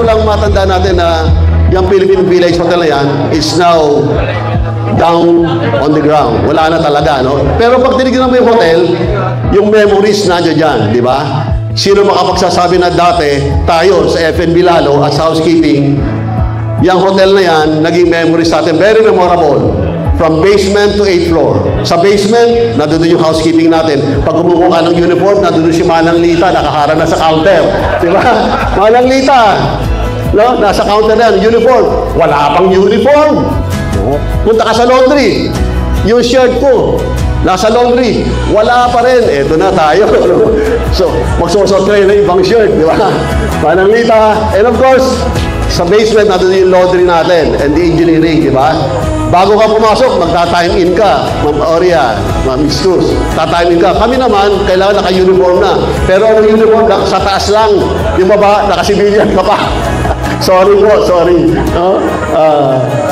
lang matandaan natin na yung Philippine Village Hotel na yan is now down on the ground. Wala na talaga, no? Pero pag tinignan mo yung hotel, yung memories nandiyan dyan, di ba? Sino makapagsasabi na dati, tayo sa F&B lalo, as housekeeping, yung hotel na yan, naging memories sa atin, very memorable. From basement to 8th floor. Sa basement, nandun yung housekeeping natin. Pag kumukuha ka ng uniform, nandun si Manang Lita, nakaharap na sa counter. Di ba? Manang Lita, no? Nasa counter na yan, uniform. Wala pang uniform. Punta ka sa laundry, yung shirt ko, nasa laundry, wala pa rin. Eto na tayo. So, magsusot kayo ng ibang shirt, di ba? Manang Lita. And of course, sa basement, nandun yung laundry natin and the engineering, di ba? Bago ka pumasok, magta-time in ka, Ma'am Oria, Ma'am Istus, ta-time in ka. Kami naman, kailangan naka-uniform na. Pero ang uniform, sa taas lang. Yung baba, naka-civilian ka pa. Sorry po, sorry. No?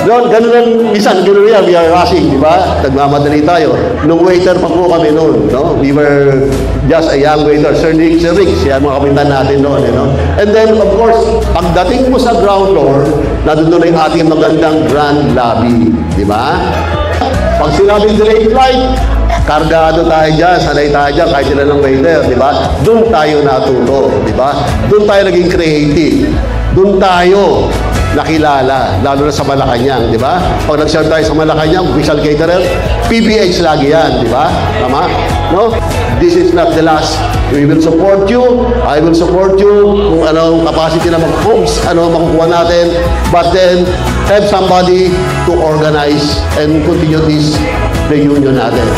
Ganun lang, minsan, ganun yan, we are rushing, di ba? Nagmamadali tayo. Nung waiter pa po kami noon, no? We were just a young waiter. Sir Rick, siya mga kapitan natin noon, you know? And then, of course, pagdating mo sa ground floor, nandun na yung ating magandang grand lobby, di ba? Pag sinabing delayed flight, kargado tayo dyan, sanay tayo dyan, kahit sila ng waiter, di ba? Doon tayo natuto, di ba? Doon tayo naging creative. Doon tayo nakilala, lalo na sa Malacanang, di ba? Pag nag-serve tayo sa Malacanang, official caterer, PBH lagi yan, di ba? Tama? No? This is not the last. We will support you. I will support you kung anong capacity na mag-homes, ano makukuha natin. But then, have somebody to organize and continue this reunion natin.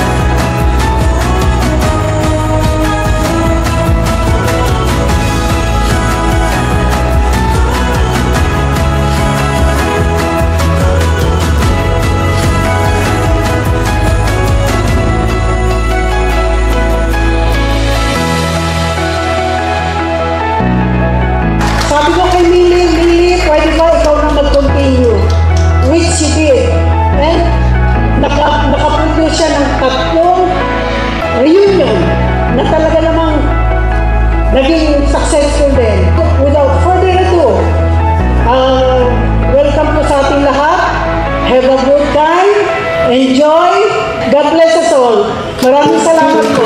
Sabi ko kay Mili, pwede ba ikaw na mag-continue? Which she did. And nakaproduce siya ng 3 reunion na talaga namang naging successful din. Without further ado, welcome po sa ating lahat. Have a good time. Enjoy. God bless us all. Maraming salamat po.